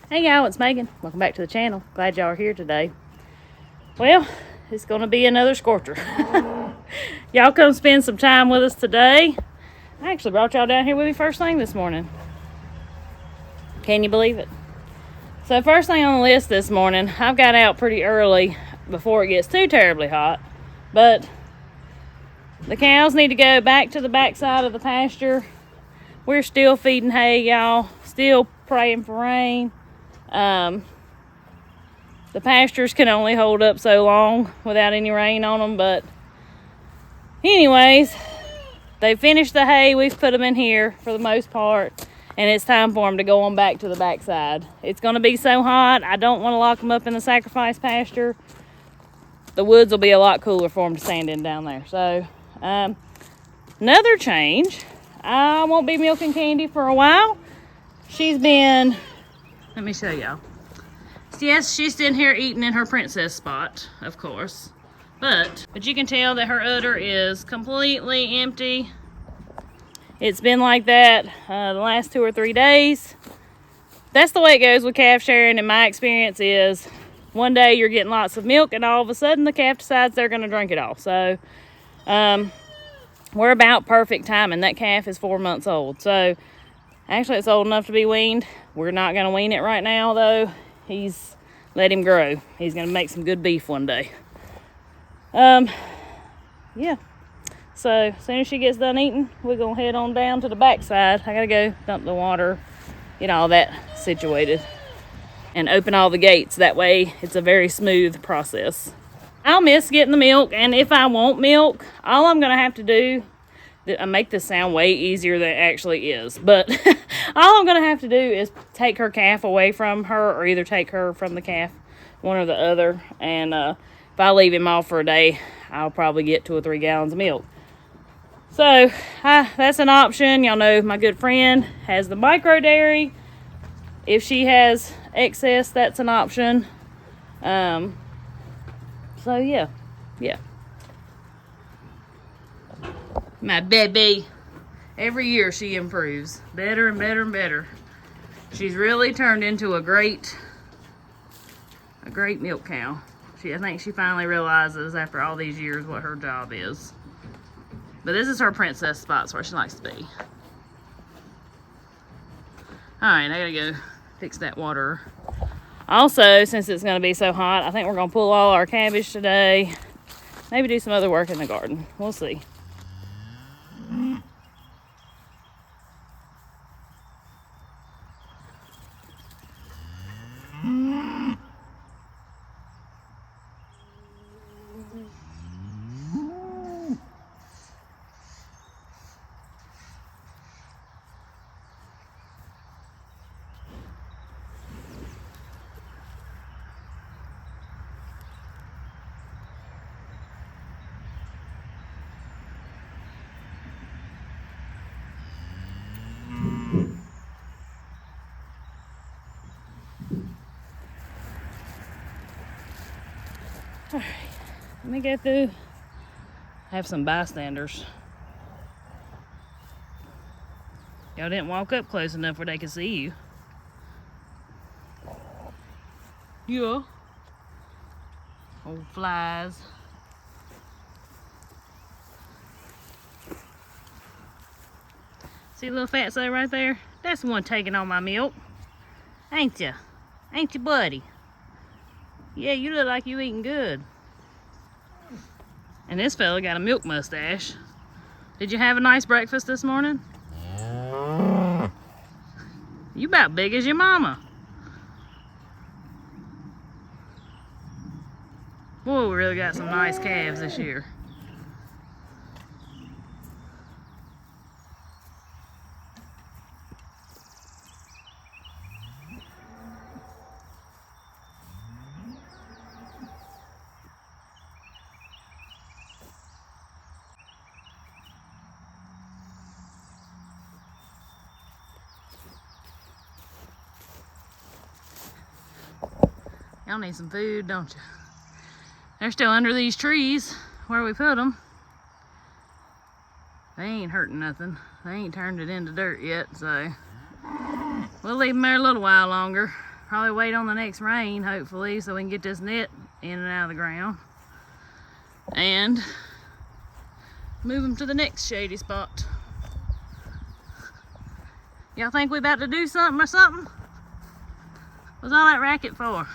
Hey y'all, it's Megan. Welcome back to the channel. Glad y'all are here today. Well, it's gonna be another scorcher. Y'all come spend some time with us today. I actually brought y'all down here with me first thing this morning. Can you believe it? So first thing on the list this morning, I've got out pretty early before it gets too terribly hot, but the cows need to go back to the backside of the pasture. We're still feeding hay, y'all. Still praying for rain. The pastures can only hold up so long without any rain on them, but anyways, they finished the hay. We've put them in here for the most part, and it's time for them to go on back to the backside. It's going to be so hot, I don't want to lock them up in the sacrifice pasture. The woods will be a lot cooler for them to stand in down there. So another change, I won't be milking Candy for a while. She's been, let me show y'all. Yes, she's in here eating in her princess spot, of course. But you can tell that her udder is completely empty. It's been like that the last 2 or 3 days. That's the way it goes with calf sharing, and my experience is one day you're getting lots of milk and all of a sudden the calf decides they're going to drink it all. So we're about perfect timing. That calf is 4 months old. So actually it's old enough to be weaned. We're not going to wean it right now though. Let him grow. He's going to make some good beef one day. Yeah. So as soon as she gets done eating, we're going to head on down to the backside. I got to go dump the water, get all that situated, and open all the gates. That way it's a very smooth process. I'll miss getting the milk, and if I want milk, all I'm going to have to do, I make this sound way easier than it actually is, but all I'm going to have to do is take her calf away from her, or either take her from the calf, one or the other, and if I leave him off for a day, I'll probably get 2 or 3 gallons of milk. So that's an option. Y'all know my good friend has the micro dairy. If she has excess, that's an option. So yeah. My baby, every year she improves better and better and better. She's really turned into a great milk cow. I think she finally realizes after all these years what her job is. But this is her princess spots where she likes to be. Alright, I gotta go fix that water. Also, since it's gonna be so hot, I think we're gonna pull all our cabbage today. Maybe do some other work in the garden. We'll see. Alright, let me go through. Have some bystanders. Y'all didn't walk up close enough where they could see you. Yeah. Old flies. See little fatso right there? That's the one taking all my milk. Ain't ya? Ain't ya, buddy? Yeah, you look like you eating good. And this fella got a milk mustache. Did you have a nice breakfast this morning? You about big as your mama. Boy, we really got some nice calves this year. Y'all need some food, don't you? They're still under these trees where we put them. They ain't hurting nothing. They ain't turned it into dirt yet, so we'll leave them there a little while longer. Probably wait on the next rain, hopefully, so we can get this net in and out of the ground. And move them to the next shady spot. Y'all think we about to do something or something? What's all that racket for?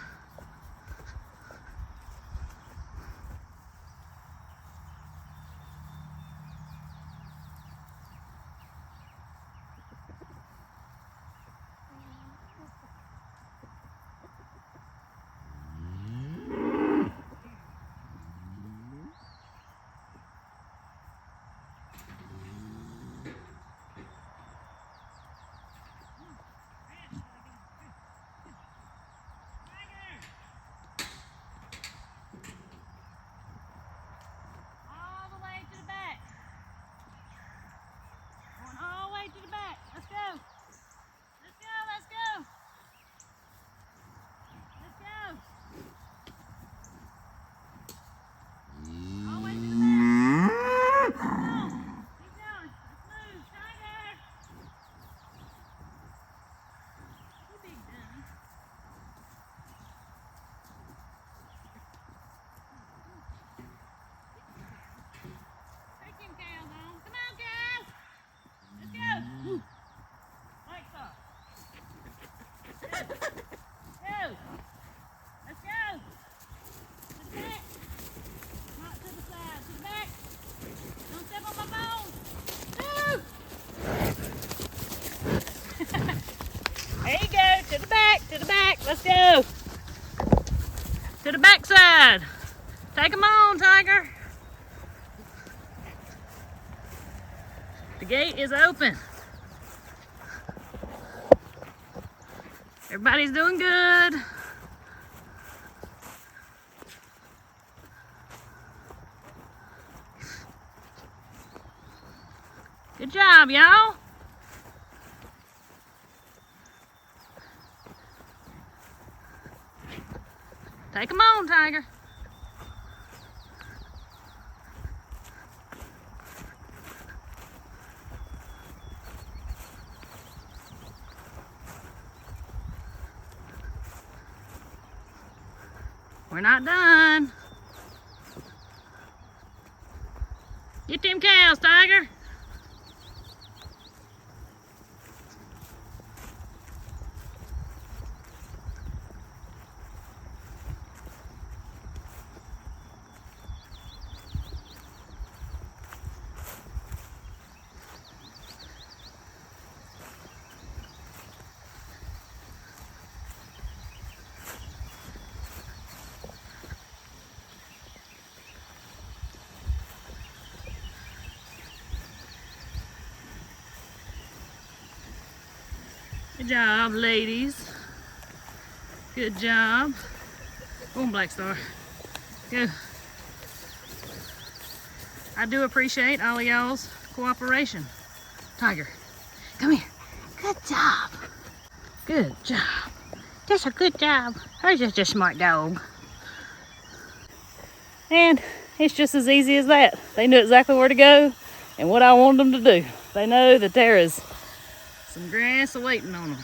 Let's go. To the backside. Take them on, Tiger. The gate is open. Everybody's doing good. Good job, y'all. Take them on, Tiger. We're not done. Get them cows, Tiger. Good job, ladies. Good job. Go on, Black Star. Go. I do appreciate all of y'all's cooperation. Tiger, come here. Good job. Good job. That's a good job. You're just a smart dog. And it's just as easy as that. They knew exactly where to go and what I wanted them to do. They know that there is some grass awaiting on them.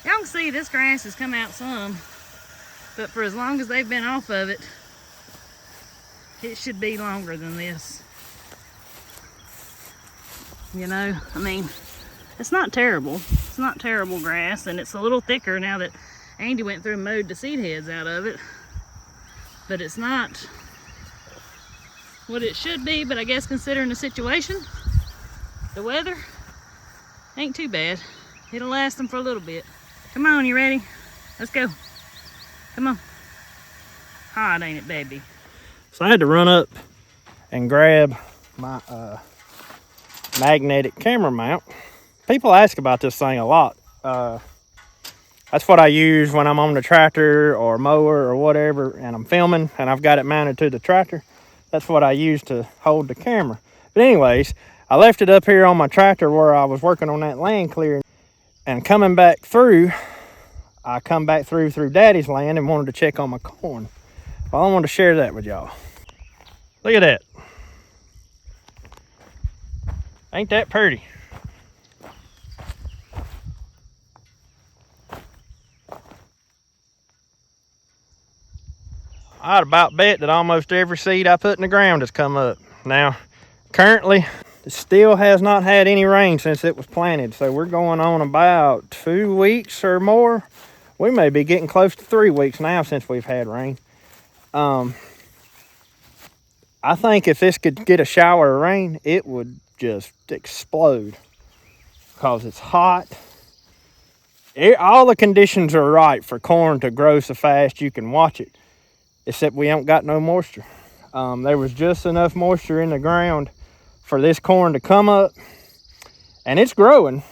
Y'all can see this grass has come out some, but for as long as they've been off of it, it should be longer than this. You know, I mean, it's not terrible. It's not terrible grass, and it's a little thicker now that Andy went through and mowed the seed heads out of it. But it's not what it should be, but I guess considering the situation, the weather, ain't too bad. It'll last them for a little bit. Come on, you ready? Let's go. Come on. Hot, ain't it, baby? So I had to run up and grab my magnetic camera mount. People ask about this thing a lot. That's what I use when I'm on the tractor or mower or whatever and I'm filming and I've got it mounted to the tractor. That's what I use to hold the camera. But anyways, I left it up here on my tractor where I was working on that land clearing, and coming back through, I come back through Daddy's land and wanted to check on my corn. Well, I wanted to share that with y'all. Look at that. Ain't that pretty? I'd about bet that almost every seed I put in the ground has come up. Now, currently, it still has not had any rain since it was planted. So we're going on about 2 weeks or more. We may be getting close to 3 weeks now since we've had rain. I think if this could get a shower of rain, it would just explode. Because it's hot. All the conditions are right for corn to grow so fast you can watch it. Except we don't got no moisture. There was just enough moisture in the ground for this corn to come up, and it's growing,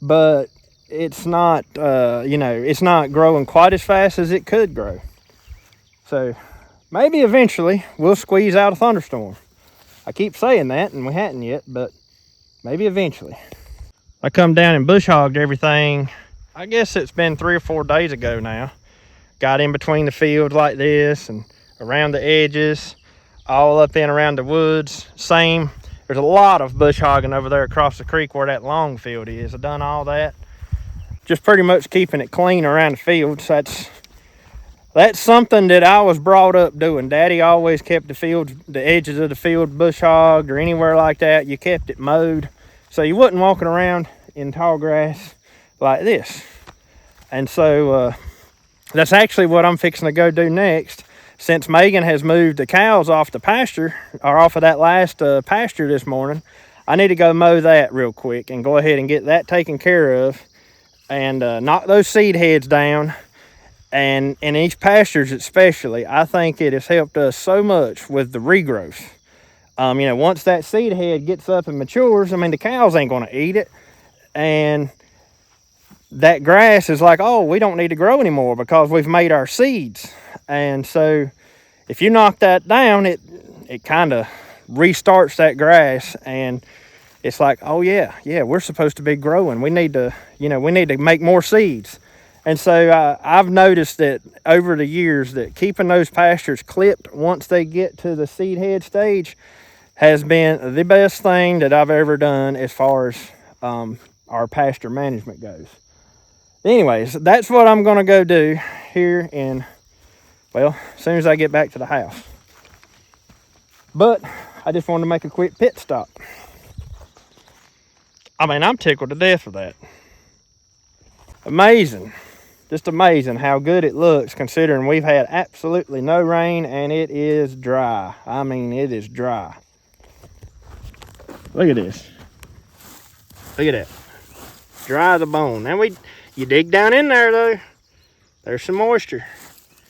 but it's not, it's not growing quite as fast as it could grow. So maybe eventually we'll squeeze out a thunderstorm. I keep saying that, and we hadn't yet, but maybe eventually. I come down and bush hogged everything. I guess it's been 3 or 4 days ago now. Got in between the fields like this and around the edges, all up in around the woods. Same. There's a lot of bush hogging over there across the creek where that long field is. I've done all that. Just pretty much keeping it clean around the fields. That's something that I was brought up doing. Daddy always kept the edges of the field bush hogged or anywhere like that. You kept it mowed. So you wasn't walking around in tall grass like this. And so that's actually what I'm fixing to go do next. Since Meagan has moved the cows off the pasture, or off of that last pasture this morning, I need to go mow that real quick and go ahead and get that taken care of and knock those seed heads down. And in these pastures especially, I think it has helped us so much with the regrowth. Once that seed head gets up and matures, the cows ain't going to eat it. And that grass is like, oh, we don't need to grow anymore because we've made our seeds. And so if you knock that down, it kind of restarts that grass, and it's like, oh yeah, we're supposed to be growing. We need to make more seeds. And so I've noticed that over the years that keeping those pastures clipped once they get to the seed head stage has been the best thing that I've ever done as far as our pasture management goes. Anyways, that's what I'm going to go do here as soon as I get back to the house. But I just wanted to make a quick pit stop. I'm tickled to death with that. Amazing. Just amazing how good it looks considering we've had absolutely no rain and it is dry. It is dry. Look at this. Look at that. Dry as a bone. Now you dig down in there though, there's some moisture.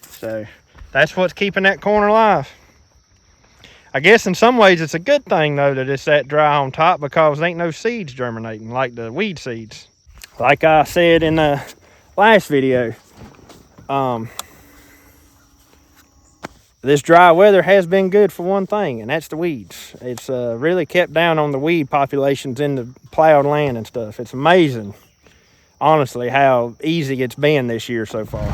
So that's what's keeping that corn alive. I guess in some ways it's a good thing though that it's that dry on top because there ain't no seeds germinating like the weed seeds. Like I said in the last video, this dry weather has been good for one thing, and that's the weeds. It's really kept down on the weed populations in the plowed land and stuff. It's amazing, honestly, how easy it's been this year so far.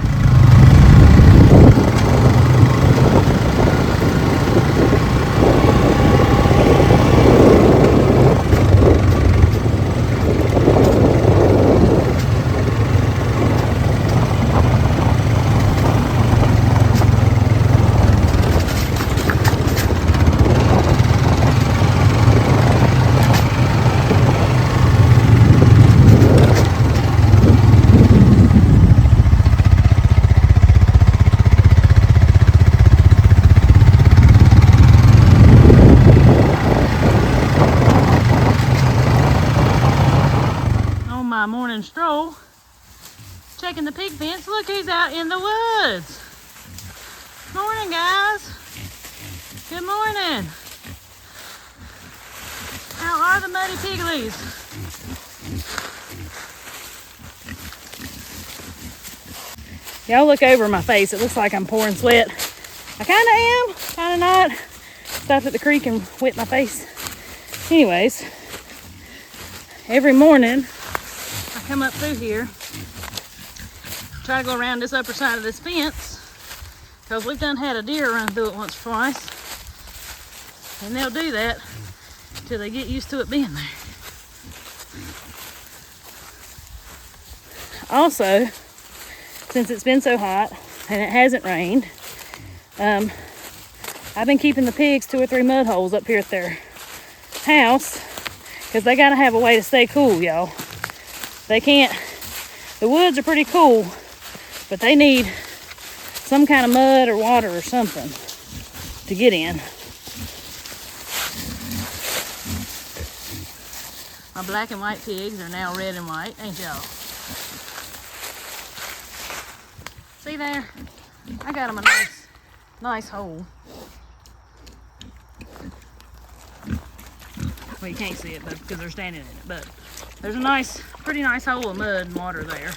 My morning stroll, checking the pig fence. Look who's out in the woods. Morning, guys. Good morning. How are the muddy pigglies? Y'all look over my face. It looks like I'm pouring sweat. I kind of am, kind of not. Stopped at the creek and wet my face. Anyways, every morning I come up through here, try to go around this upper side of this fence, because we've done had a deer run through it once or twice, and they'll do that till they get used to it being there. Also, since it's been so hot and it hasn't rained, I've been keeping the pigs 2 or 3 mud holes up here at their house because they gotta have a way to stay cool, y'all. They can't, the woods are pretty cool, but they need some kind of mud or water or something to get in. My black and white pigs are now red and white, ain't y'all? See there? I got them a nice hole. Well, you can't see it because they're standing in it, but there's a pretty nice hole of mud and water there.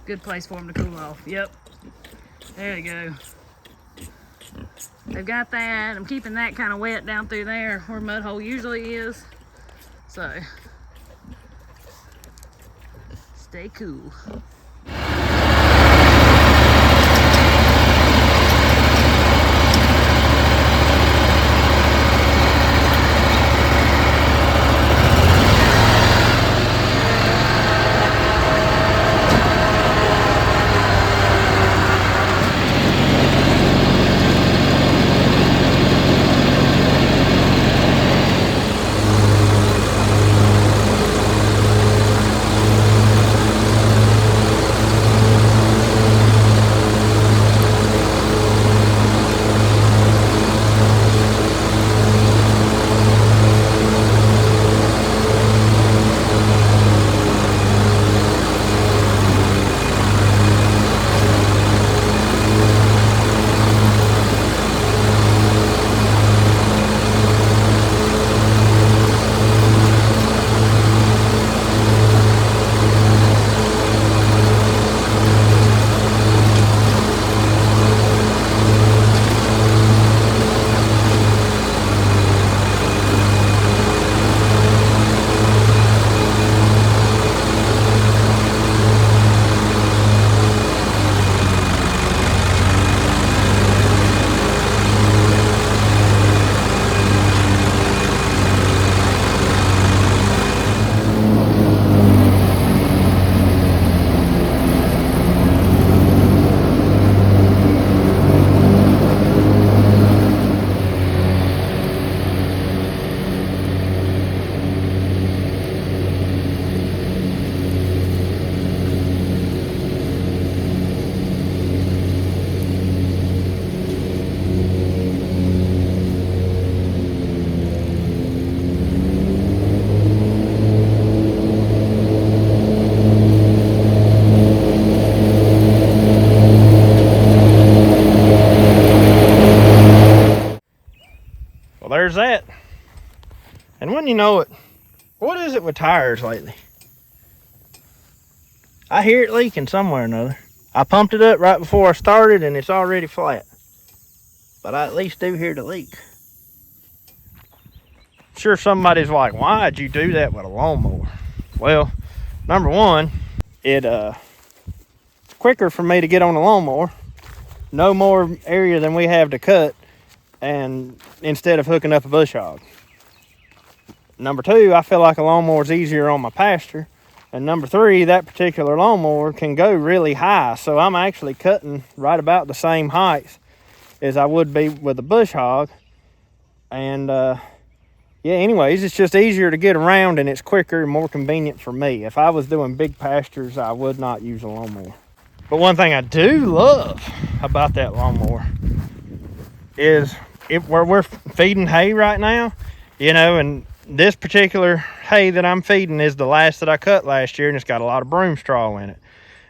Good place for them to cool off. Yep. There you go. They've got that. I'm keeping that kind of wet down through there where mud hole usually is. So, stay cool. There's that. And when you know it, what is it with tires lately? I hear it leaking somewhere or another. I pumped it up right before I started and it's already flat. But I at least do hear the leak. Sure, somebody's like, why'd you do that with a lawnmower? Well, number one, it quicker for me to get on the lawnmower. No more area than we have to cut, and instead of hooking up a bush hog. Number two, I feel like a lawnmower is easier on my pasture. And number three, that particular lawnmower can go really high. So I'm actually cutting right about the same height as I would be with a bush hog. And yeah, anyways, it's just easier to get around and it's quicker and more convenient for me. If I was doing big pastures, I would not use a lawnmower. But one thing I do love about that lawnmower is where we're feeding hay right now, you know, and this particular hay that I'm feeding is the last that I cut last year, and it's got a lot of broom straw in it.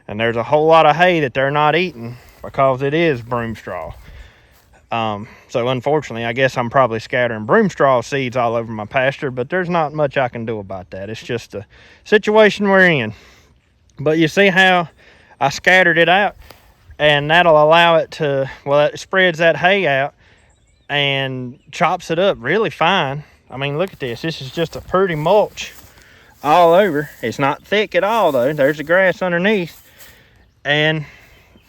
And there's a whole lot of hay that they're not eating because it is broom straw. So unfortunately, I guess I'm probably scattering broom straw seeds all over my pasture, but there's not much I can do about that. It's just a situation we're in. But you see how I scattered it out, and that'll allow it to, well, it spreads that hay out and chops it up really fine. I mean, look at this. This is just a pretty mulch all over. It's not thick at all, though. There's the grass underneath. And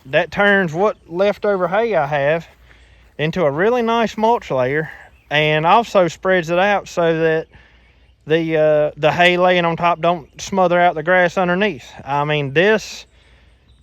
that turns what leftover hay I have into a really nice mulch layer, and also spreads it out so that the hay laying on top don't smother out the grass underneath. I mean, this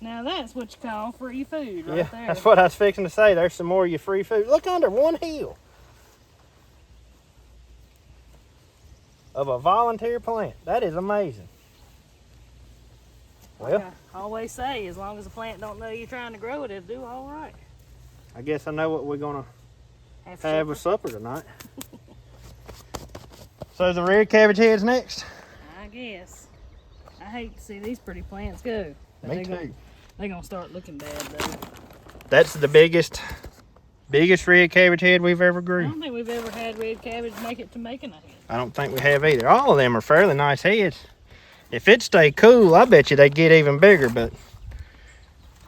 Now that's what you call free food right Yeah, there. that's what I was fixing to say. There's some more of your free food. Look under one hill of a volunteer plant. That is amazing. Well, like I always say, as long as the plant don't know you're trying to grow it, it'll do all right. I guess I know what we're gonna have with supper tonight. So the red cabbage heads next? I guess. I hate to see these pretty plants go. But Me too. They're gonna start looking bad though. That's the biggest red cabbage head we've ever I grew. don't think we've ever had red cabbage make it to making a head. I don't think we have either. All of them are fairly nice heads. If it stay cool, I bet you they'd get even bigger, but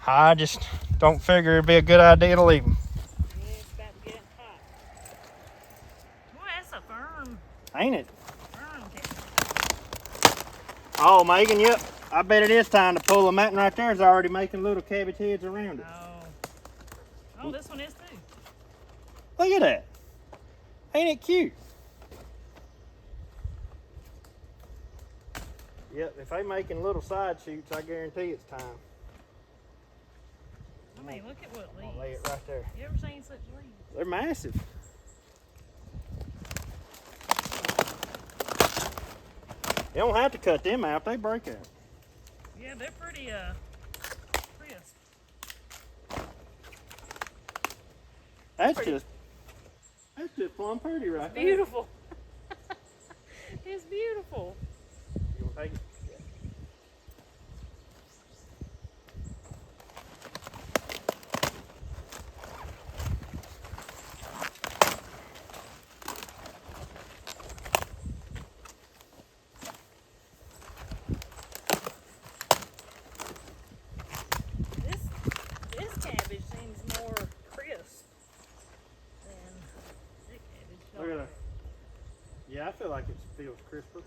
I just don't figure it'd be a good idea to leave them. Yeah, it's about to get hot. Boy, that's a firm Ain't it? cabbage. Oh, Megan, yep. I bet it is time to pull them. That one right there is already making little cabbage heads around it. Oh, this one is too. Look at that. Ain't it cute? Yep, if they making little side shoots, I guarantee it's time. I mean, look at what leaves. I'll lay it right there. You ever seen such leaves? They're massive. You don't have to cut them out, they break out. Yeah, they're pretty crisp. That's just plumb pretty right there. Beautiful. It's beautiful. You want to take it? This cabbage seems more crisp than that cabbage. Look at that. Yeah, I feel like it feels crisper.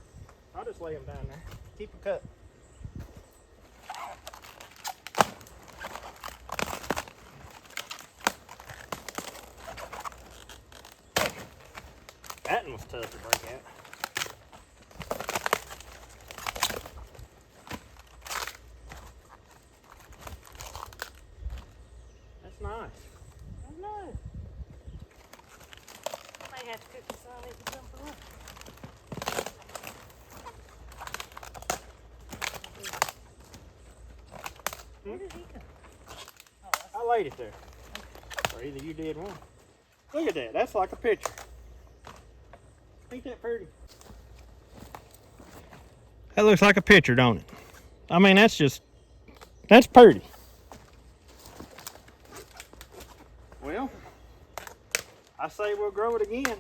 I'll just lay them down there. Keep them cut. That one was tough to break out. That's nice. I know. I may have to cook this on it and something up. Where did he come? Oh, that's I laid it there. Or either you did one. Look at that. That's like a picture. Ain't that pretty? That looks like a picture, don't it? I mean, that's pretty. Well, I say we'll grow it again.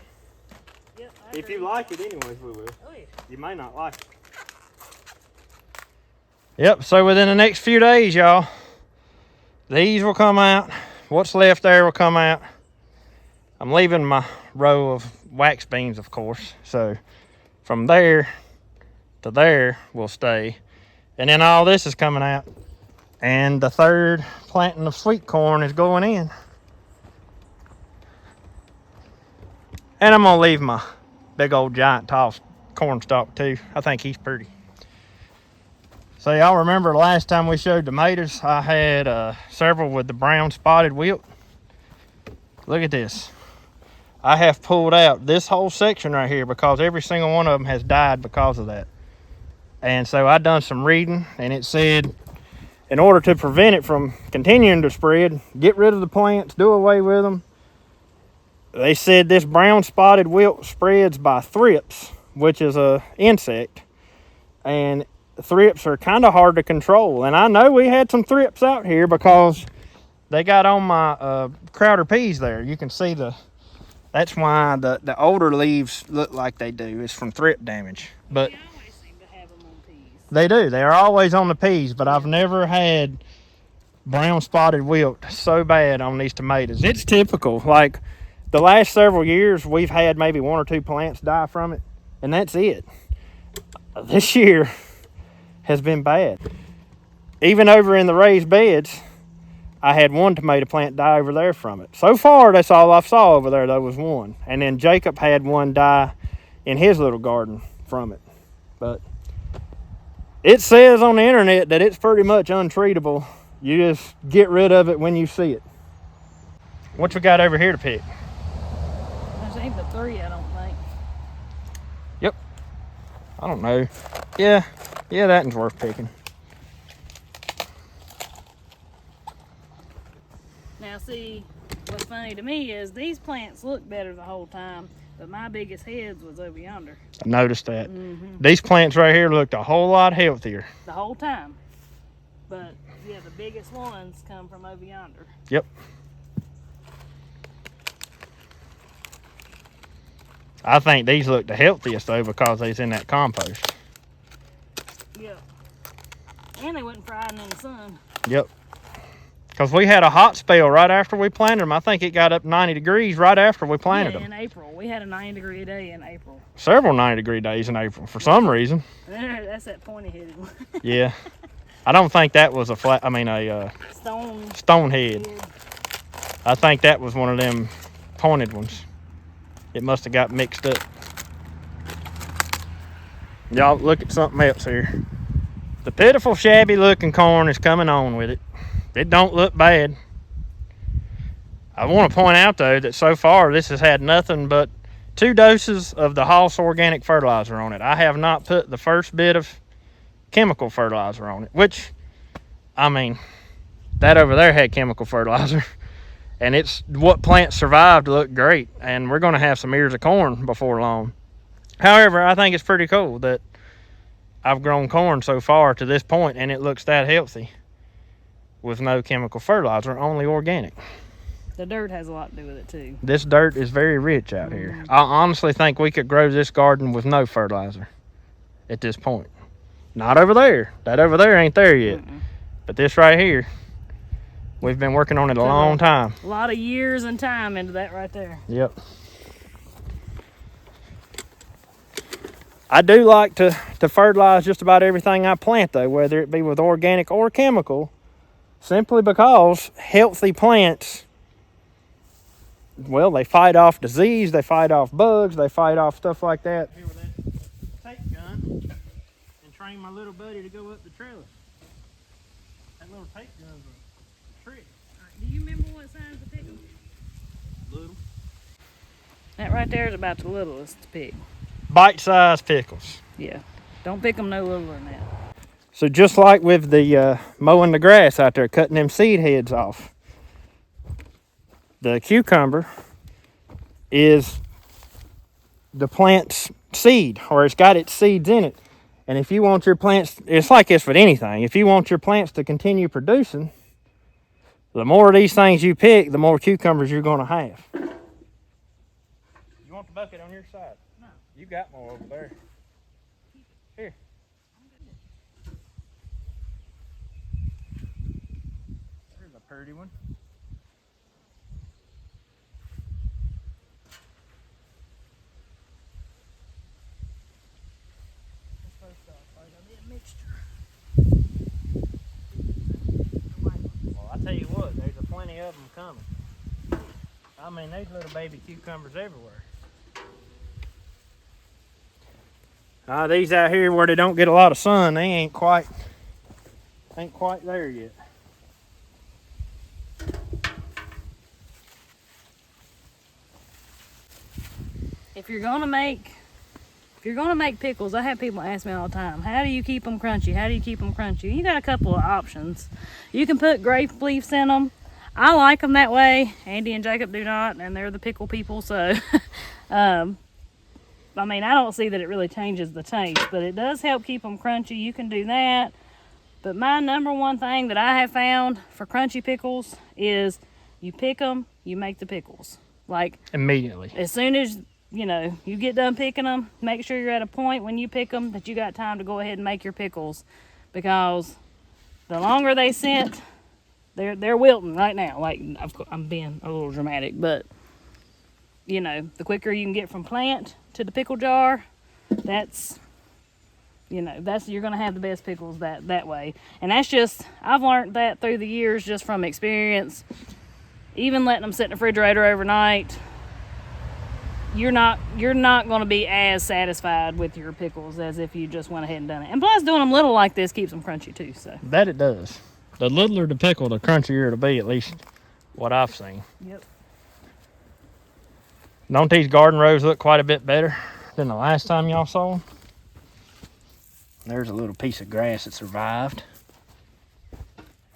Yep, If you like it anyways, we will. Oh, yeah. You may not like it. Yep, so within the next few days, y'all, these will come out. What's left there will come out. I'm leaving my row of wax beans, of course. So from there to there will stay. And then all this is coming out. And the third planting of sweet corn is going in. And I'm gonna leave my big old giant tall corn stalk too. I think he's pretty. So y'all remember the last time we showed tomatoes, I had several with the brown spotted wilt. Look at this. I have pulled out this whole section right here because every single one of them has died because of that. And so I done some reading, and it said in order to prevent it from continuing to spread, get rid of the plants, do away with them. They said this brown spotted wilt spreads by thrips, which is a insect. And thrips are kind of hard to control. And I know we had some thrips out here because they got on my crowder peas there. You can see that's why the older leaves look like they do. It's from thrip damage. But We always seem to have them on peas. they do. They are always on the peas, but I've never had brown spotted wilt so bad on these tomatoes. It's typical. Like the last several years, we've had maybe one or two plants die from it, and that's it. This year has been bad. Even over in the raised beds, I had one tomato plant die over there from it. So far, that's all I saw over there, though, was one. And then Jacob had one die in his little garden from it. But it says on the internet that it's pretty much untreatable You just get rid of it when you see it. What you got over here to pick? There's ain't but 3, I don't think. Yep. I don't know. Yeah, that one's worth picking. Now see, what's funny to me is these plants look better the whole time, but my biggest heads was over yonder. I noticed that. These plants right here looked a whole lot healthier. The whole time. But yeah, the biggest ones come from over yonder. Yep. I think these look the healthiest though because they's in that compost. Yep. And they wasn't frying in the sun. Yep. Because we had a hot spell right after we planted them. I think it got up 90 degrees right after we planted them. In April. We had a 90-degree day in April. Several 90-degree days in April for some reason. That's that pointy-headed one. Yeah. I don't think that was a stone head. Yeah. I think that was one of them pointed ones. It must have got mixed up. Y'all look at something else here. The pitiful, shabby looking corn is coming on with it. It don't look bad. I want to point out though that so far this has had nothing but 2 doses of the Hoss organic fertilizer on it. I have not put the first bit of chemical fertilizer on it, which, I mean, that over there had chemical fertilizer. And it's what plants survived to look great. And we're going to have some ears of corn before long. However, I think it's pretty cool that I've grown corn so far to this point and it looks that healthy with no chemical fertilizer, only organic. The dirt has a lot to do with it too. This dirt is very rich out here. I honestly think we could grow this garden with no fertilizer at this point. Not over there. That over there ain't there yet. But this right here, we've been working on it a long time. A lot of years and time into that right there. Yep. I do like to fertilize just about everything I plant though, whether it be with organic or chemical, simply because healthy plants, well, they fight off disease, they fight off bugs, they fight off stuff like that. Here with that tape gun and train my little buddy to go up the trailer. That little tape gun's a trick. Do you remember what size to pick them? Little. That right there is about the littlest to pick. Bite-sized pickles. Yeah. Don't pick them no littler than that. So just like with the mowing the grass out there, cutting them seed heads off, the cucumber is the plant's seed, or it's got its seeds in it. And if you want your plants, it's like this with anything. If you want your plants to continue producing, the more of these things you pick, the more cucumbers you're going to have. You want the bucket on your side? No. You got more over there. Here. There's a pretty one. Well, I tell you what, there's plenty of them coming. I mean, there's little baby cucumbers everywhere. These out here where they don't get a lot of sun, they ain't quite there yet. If you're gonna make pickles, I have people ask me all the time, how do you keep them crunchy? How do you keep them crunchy? You got a couple of options. You can put grape leaves in them. I like them that way. Andy and Jacob do not, and they're the pickle people, so I mean, I don't see that it really changes the taste, but it does help keep them crunchy. You can do that. But my number one thing that I have found for crunchy pickles is you pick them, you make the pickles. Like immediately. As soon as, you get done picking them, make sure you're at a point when you pick them that you got time to go ahead and make your pickles. Because the longer they sit, they're wilting right now. Like, I'm being a little dramatic, but the quicker you can get from plant to the pickle jar, that's you're gonna have the best pickles that way. And that's just, I've learned that through the years just from experience. Even letting them sit in the refrigerator overnight, you're not gonna be as satisfied with your pickles as if you just went ahead and done it. And plus, doing them little like this keeps them crunchy too. So that it does. The littler the pickle, the crunchier it'll be, at least what I've seen. Yep. Don't these garden rows look quite a bit better than the last time y'all saw them? There's a little piece of grass that survived.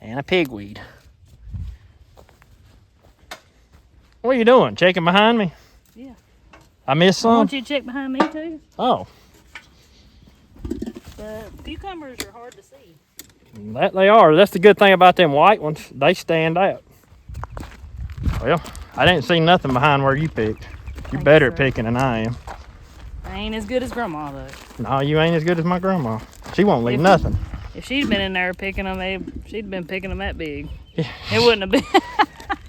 And a pigweed. What are you doing? Checking behind me? Yeah. I missed some? I want you to check behind me too. Oh. The cucumbers are hard to see. That they are. That's the good thing about them white ones. They stand out. Well, I didn't see nothing behind where you picked. You're better at picking than I am. I ain't as good as Grandma though. No, you ain't as good as my grandma. She won't leave nothing. If she'd been in there picking them, she'd been picking them that big. Yeah. It wouldn't have been.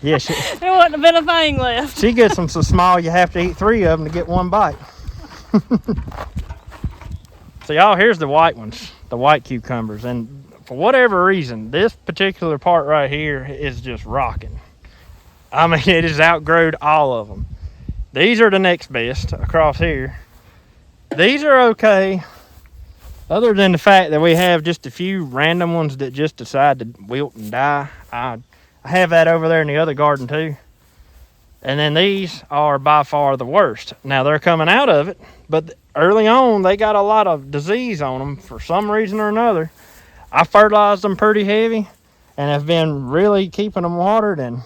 Yeah, there wouldn't have been a thing left. She gets them so small you have to eat 3 of them to get 1 bite. So y'all, here's the white ones, the white cucumbers, and for whatever reason, this particular part right here is just rocking. I mean, it has outgrown all of them. These are the next best across here. These are okay, other than the fact that we have just a few random ones that just decide to wilt and die. I have that over there in the other garden too. And then these are by far the worst. Now they're coming out of it, but early on they got a lot of disease on them for some reason or another. I fertilized them pretty heavy and have been really keeping them watered, and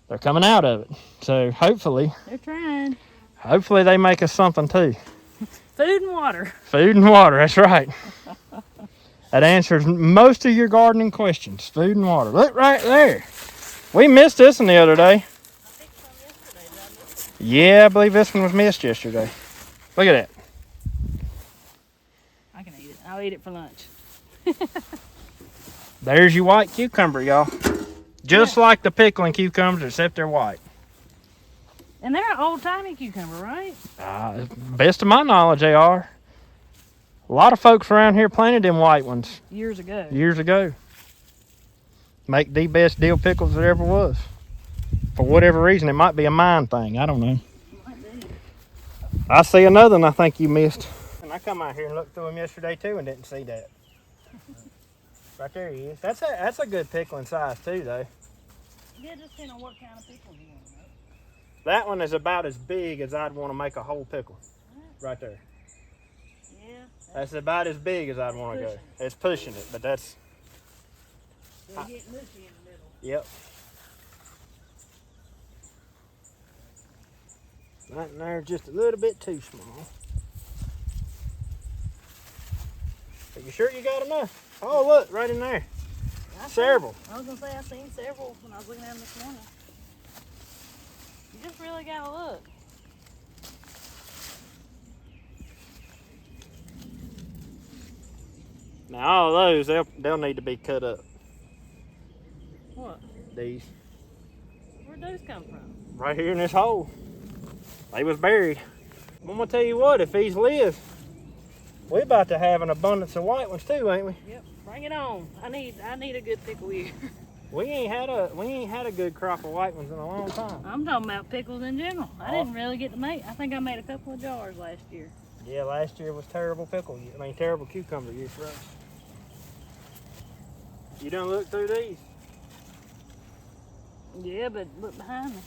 they're coming out of it. So hopefully, they're trying. Hopefully they make us something too. Food and water. Food and water, that's right. That answers most of your gardening questions. Food and water. Look right there. We missed this one the other day. Yeah, I believe this one was missed yesterday. Look at that. I can eat it. I'll eat it for lunch. There's your white cucumber, y'all. Just like the pickling cucumbers, except they're white. And they're an old-timey cucumber, right? Best of my knowledge, they are. A lot of folks around here planted them white ones. Years ago. Years ago. Make the best dill pickles there ever was. For whatever reason, it might be a mine thing. I don't know. I see another one I think you missed. And I come out here and looked through them yesterday too and didn't see that. Right there he is. That's a good pickling size too, though. Yeah, just depending on what kind of pickle you want. That one is about as big as I'd want to make a whole pickle. Right there. Yeah. That's about as big as I'd want to go. It's pushing it, but that's... They're getting mushy in the middle. Yep. Right in there, just a little bit too small. Are you sure you got enough? Oh, look, right in there. Several. I was going to say, I seen several when I was looking at them this morning. You just really got to look. Now, all of those, they'll need to be cut up. What? These. Where'd those come from? Right here in this hole. They was buried. I'm gonna tell you what, if these live, we're about to have an abundance of white ones too, ain't we? Yep, bring it on. I need a good pickle year. We ain't had a good crop of white ones in a long time. I'm talking about pickles in general. I didn't really get to make. I think I made a couple of jars last year. Yeah, last year was terrible pickle year. Terrible cucumber year for us. You done look through these? Yeah, but look behind me.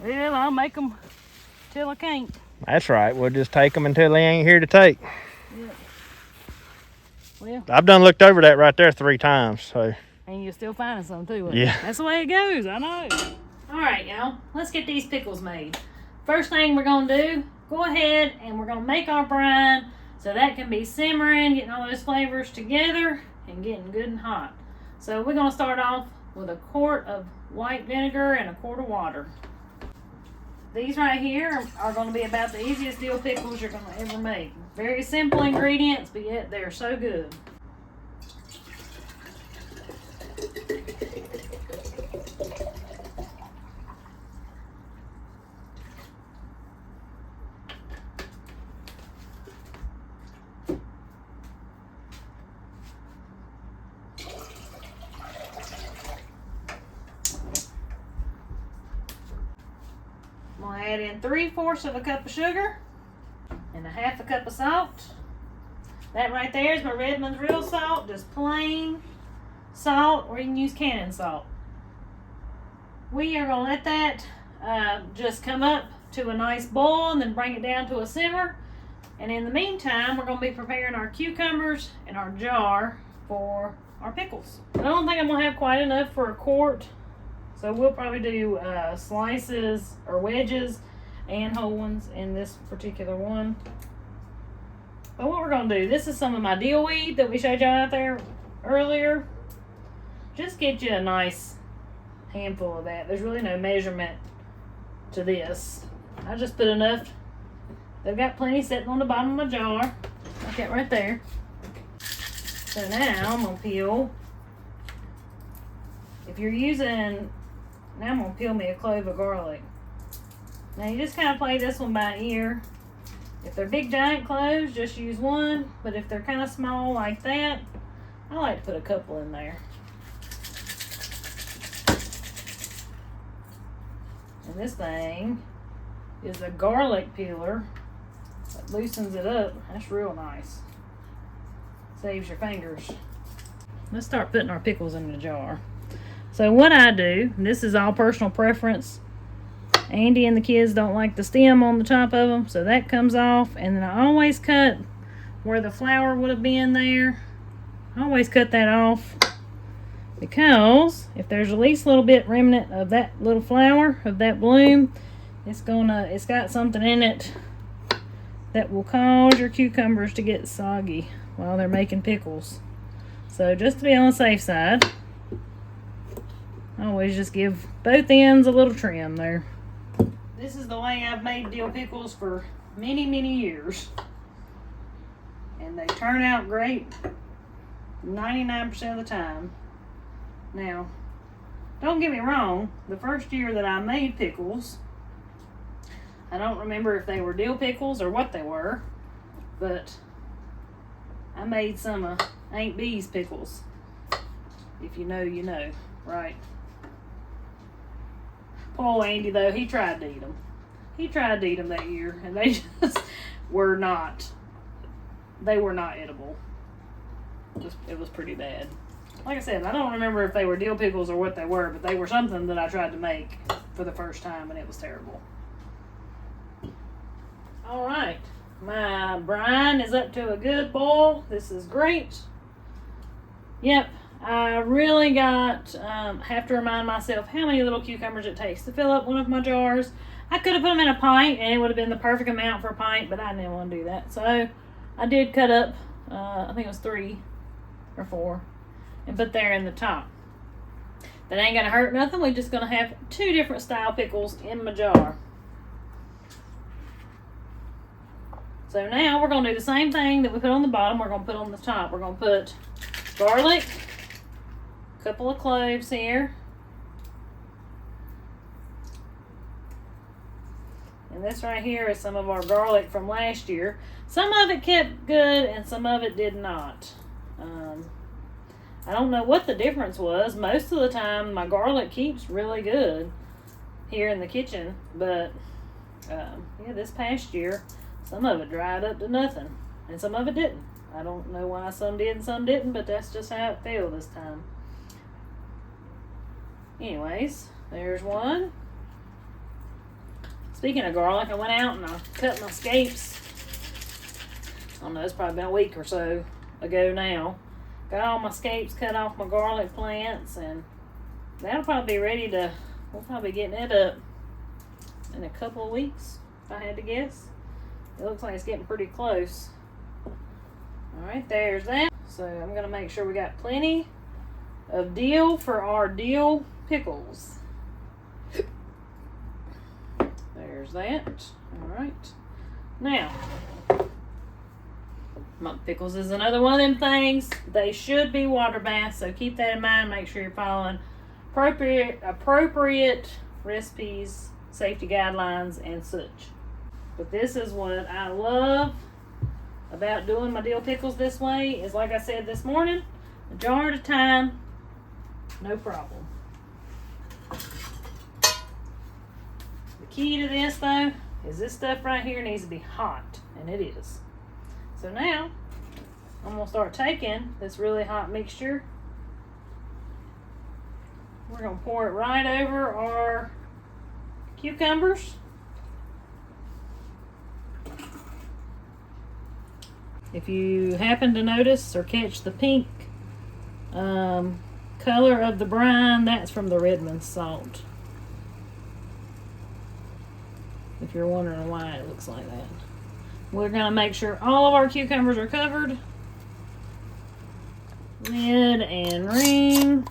Well, I'll make them till I can't. That's right. We'll just take them until they ain't here to take. Yeah. Well, I've done looked over that right there 3 times. So. And you're still finding some too. Yeah. That's the way it goes. I know. All right, y'all. Let's get these pickles made. First thing we're gonna do, go ahead and we're gonna make our brine so that can be simmering, getting all those flavors together and getting good and hot. So we're gonna start off with a quart of white vinegar and a quart of water. These right here are going to be about the easiest dill pickles you're going to ever make. Very simple ingredients, but yet they're so good. I'm going to add in 3/4 of a cup of sugar and a 1/2 cup of salt. That right there is my Redmond's real salt, just plain salt, or you can use cannon salt. We are going to let that just come up to a nice boil and then bring it down to a simmer. And in the meantime, we're going to be preparing our cucumbers in our jar for our pickles. I don't think I'm going to have quite enough for a quart, so we'll probably do slices or wedges and whole ones in this particular one. But what we're going to do, this is some of my dill weed that we showed y'all out there earlier. Just get you a nice handful of that. There's really no measurement to this. I just put enough. They've got plenty sitting on the bottom of my jar, like that right there. So now I'm gonna peel. If you're using, now I'm gonna peel me a clove of garlic. Now you just kind of play this one by ear. If they're big giant cloves, just use one. But if they're kind of small like that, I like to put a couple in there. And this thing is a garlic peeler that loosens it up. That's real nice. Saves your fingers. Let's start putting our pickles in the jar. So what I do, and this is all personal preference, Andy and the kids don't like the stem on the top of them, so that comes off. And then I always cut where the flower would have been there. I always cut that off, because if there's at least a little bit remnant of that little flower, of that bloom, it's got something in it that will cause your cucumbers to get soggy while they're making pickles. So just to be on the safe side, I always just give both ends a little trim there. This is the way I've made dill pickles for many, many years. And they turn out great 99% of the time. Now, don't get me wrong, the first year that I made pickles, I don't remember if they were dill pickles or what they were, but I made some of Aunt Bee's pickles. If you know, you know, right? Poor Andy, though, he tried to eat them. He tried to eat them that year, and they just were not edible. It was pretty bad. Like I said, I don't remember if they were dill pickles or what they were, but they were something that I tried to make for the first time, and it was terrible. All right, my brine is up to a good boil. This is great. Yep, I really have to remind myself how many little cucumbers it takes to fill up one of my jars. I could have put them in a pint, and it would have been the perfect amount for a pint, but I didn't want to do that. So I did cut up, I think it was 3 or 4, and put there in the top. That ain't gonna hurt nothing. We're just gonna have 2 different style pickles in my jar. So now we're gonna do the same thing that we put on the bottom. We're gonna put on the top. We're gonna put garlic, a couple of cloves here, and this right here is some of our garlic from last year. Some of it kept good and some of it did not. I don't know what the difference was. Most of the time my garlic keeps really good here in the kitchen, but yeah, this past year some of it dried up to nothing and some of it didn't. I don't know why some did and some didn't, but that's just how it felt this time. Anyways, there's one. Speaking of garlic, I went out and I cut my scapes. I don't know, it's probably been a week or so ago now. Got all my scapes cut off my garlic plants, and that'll probably be ready to, we'll probably be getting it up in a couple of weeks, if I had to guess. It looks like it's getting pretty close. Alright, there's that. So I'm going to make sure we got plenty of dill for our dill pickles. There's that. Alright. Now, my pickles is another one of them things. They should be water baths, so keep that in mind. Make sure you're following appropriate recipes, safety guidelines, and such. But this is what I love about doing my dill pickles this way, is like I said this morning, a jar at a time, no problem. The key to this though is this stuff right here needs to be hot, and it is. So now I'm gonna start taking this really hot mixture We're going to pour it right over our cucumbers. If you happen to notice or catch the pink color of the brine, that's from the Redmond salt. If you're wondering why it looks like that. We're going to make sure all of our cucumbers are covered. Lid and ring.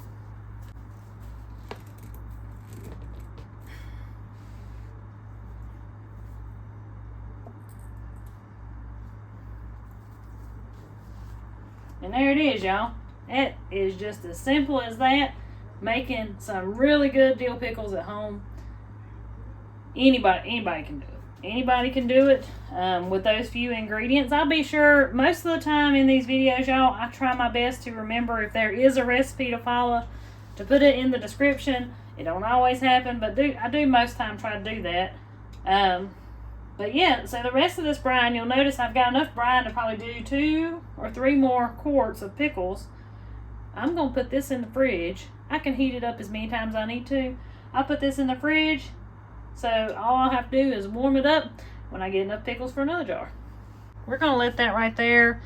And there it is, y'all. It is just as simple as that. Making some really good dill pickles at home. Anybody can do it. Anybody can do it with those few ingredients. I'll be sure most of the time in these videos, y'all, I try my best to remember if there is a recipe to follow, to put it in the description. It don't always happen, but I do most time try to do that. But yeah, so the rest of this brine, you'll notice I've got enough brine to probably do 2 or 3 more quarts of pickles. I'm going to put this in the fridge. I can heat it up as many times as I need to. I'll put this in the fridge. So all I'll have to do is warm it up when I get enough pickles for another jar. We're going to let that right there.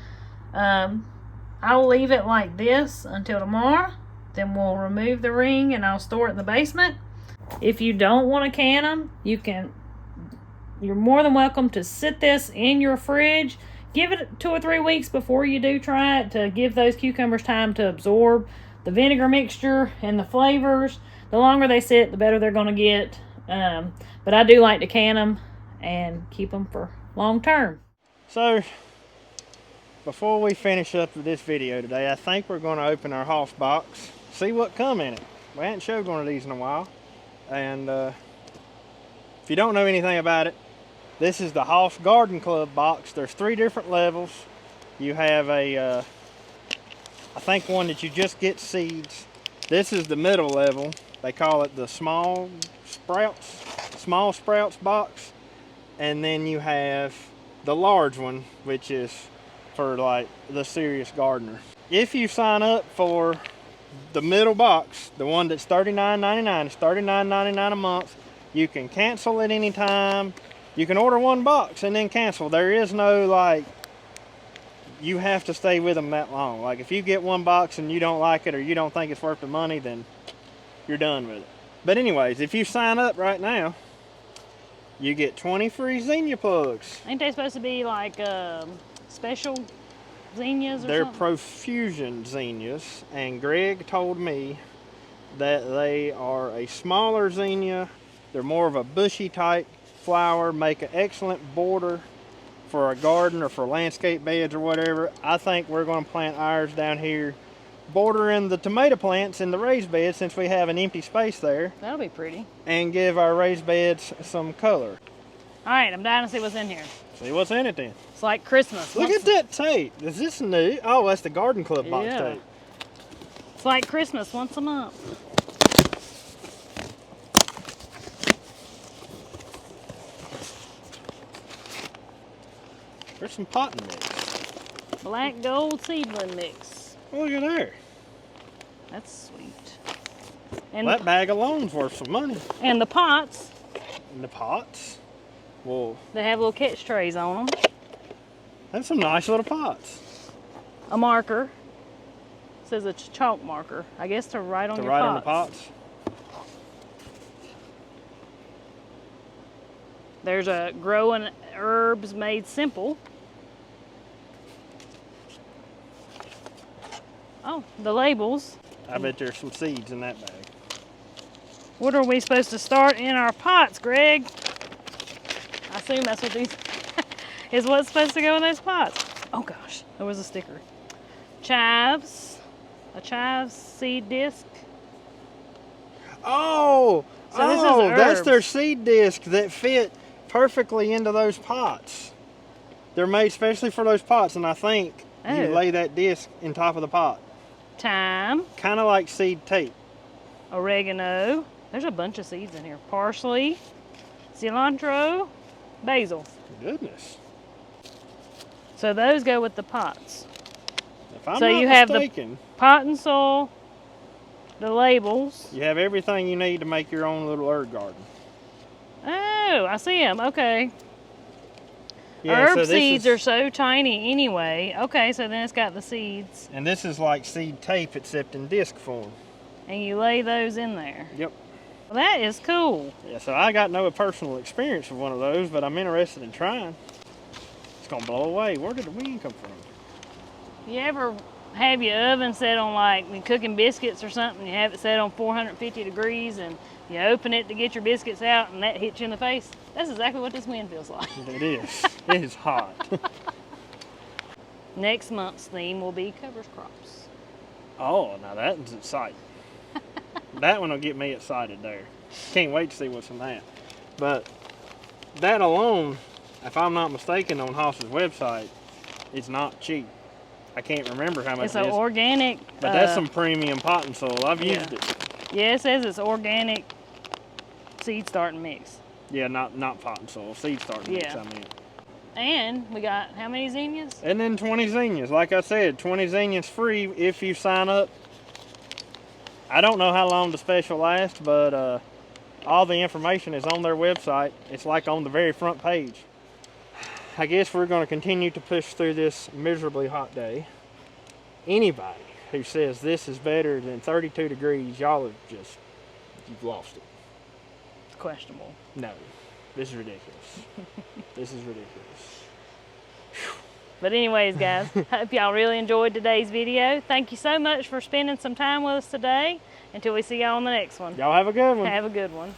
I'll leave it like this until tomorrow. Then we'll remove the ring and I'll store it in the basement. If you don't want to can them, you're more than welcome to sit this in your fridge. Give it 2 or 3 weeks before you do try it to give those cucumbers time to absorb the vinegar mixture and the flavors. The longer they sit, the better they're going to get. But I do like to can them and keep them for long term. So, before we finish up with this video today, I think we're going to open our Hoff box, see what come in it. We hadn't showed one of these in a while. And if you don't know anything about it, this is the Hoff Garden Club box. There's 3 different levels. You have I think one that you just get seeds. This is the middle level. They call it the small sprouts box. And then you have the large one, which is for like the serious gardener. If you sign up for the middle box, the one that's $39.99, it's $39.99 a month. You can cancel at any time. You can order 1 box and then cancel. There is no like, you have to stay with them that long. Like if you get 1 box and you don't like it or you don't think it's worth the money, then you're done with it. But anyways, if you sign up right now, you get 20 free zinnia plugs. Ain't they supposed to be like special zinnias or They're something? profusion zinnias, and Greg told me that they are a smaller zinnia. They're more of a bushy type flower, make an excellent border for a garden or for landscape beds or whatever. I think we're going to plant ours down here bordering the tomato plants in the raised beds, since we have an empty space there, That'll be pretty. and give our raised beds some color. Alright, I'm dying to see what's in here. See what's in it then. It's like Christmas. Look at that tape. Is this new? Oh, that's the Garden Club box Yeah. tape. It's like Christmas once a month. There's some potting mix. Black gold seedling mix. Look at there. That's sweet. And That bag alone's worth some money. and the pots, And the pots. Well, they have little catch trays on them. that's some nice little pots. A marker. It says a chalk marker. I guess to write on To your write pots. on the pots. There's a growing herbs made simple. Oh, the labels. I bet there's some seeds in that bag. What are we supposed to start in our pots, Greg? I assume that's what these is what's supposed to go in those pots. Oh gosh, there was a sticker. Chives, a chives seed disc. Oh, So this is that's their herbs. seed disc that fit perfectly into those pots. They're made specially for those pots, and I think you Oh. lay that disc in top of the pot. Thyme, Kind of like seed tape. oregano. There's a bunch of seeds in here. Parsley, cilantro, basil. Goodness. So those go with the pots. If I'm So not you have mistaken, Pot and soil, the labels. You have everything you need to make your own little herb garden. Oh, I see them. Okay. Yeah, Herb seeds are so tiny anyway. Okay, so then it's got the seeds. And this is like seed tape except in disc form. And you lay those in there. Yep. Well, that is cool. Yeah, so I got no personal experience with one of those, but I'm interested in trying. It's gonna blow away. Where did the wind come from? You ever have your oven set on, like, you're cooking biscuits or something, you have it set on 450 degrees and you open it to get your biscuits out and that hits you in the face? That's exactly what this wind feels like. It is. It is hot. Next month's theme will be cover crops. Oh, now that's exciting. That one will get me excited there. Can't wait to see what's in that. But that alone, if I'm not mistaken, on Haas's website, it's not cheap. I can't remember how much It's it an is. organic. But that's some premium potting soil. I've used it. Yeah, it says it's organic seed starting mix. Yeah, not potting soil, seed starting mix, I mean. And we got how many zinnias? And then 20 zinnias. Like I said, 20 zinnias free if you sign up. I don't know how long the special lasts, but all the information is on their website. It's like on the very front page. I guess we're going to continue to push through this miserably hot day. Anybody who says this is better than 32 degrees, y'all have just, you've lost it. Questionable. No, this is ridiculous. This is ridiculous. But anyways, guys, hope y'all really enjoyed today's video. Thank you so much for spending some time with us today. Until we see y'all on the next one. Y'all have a good one. Have a good one.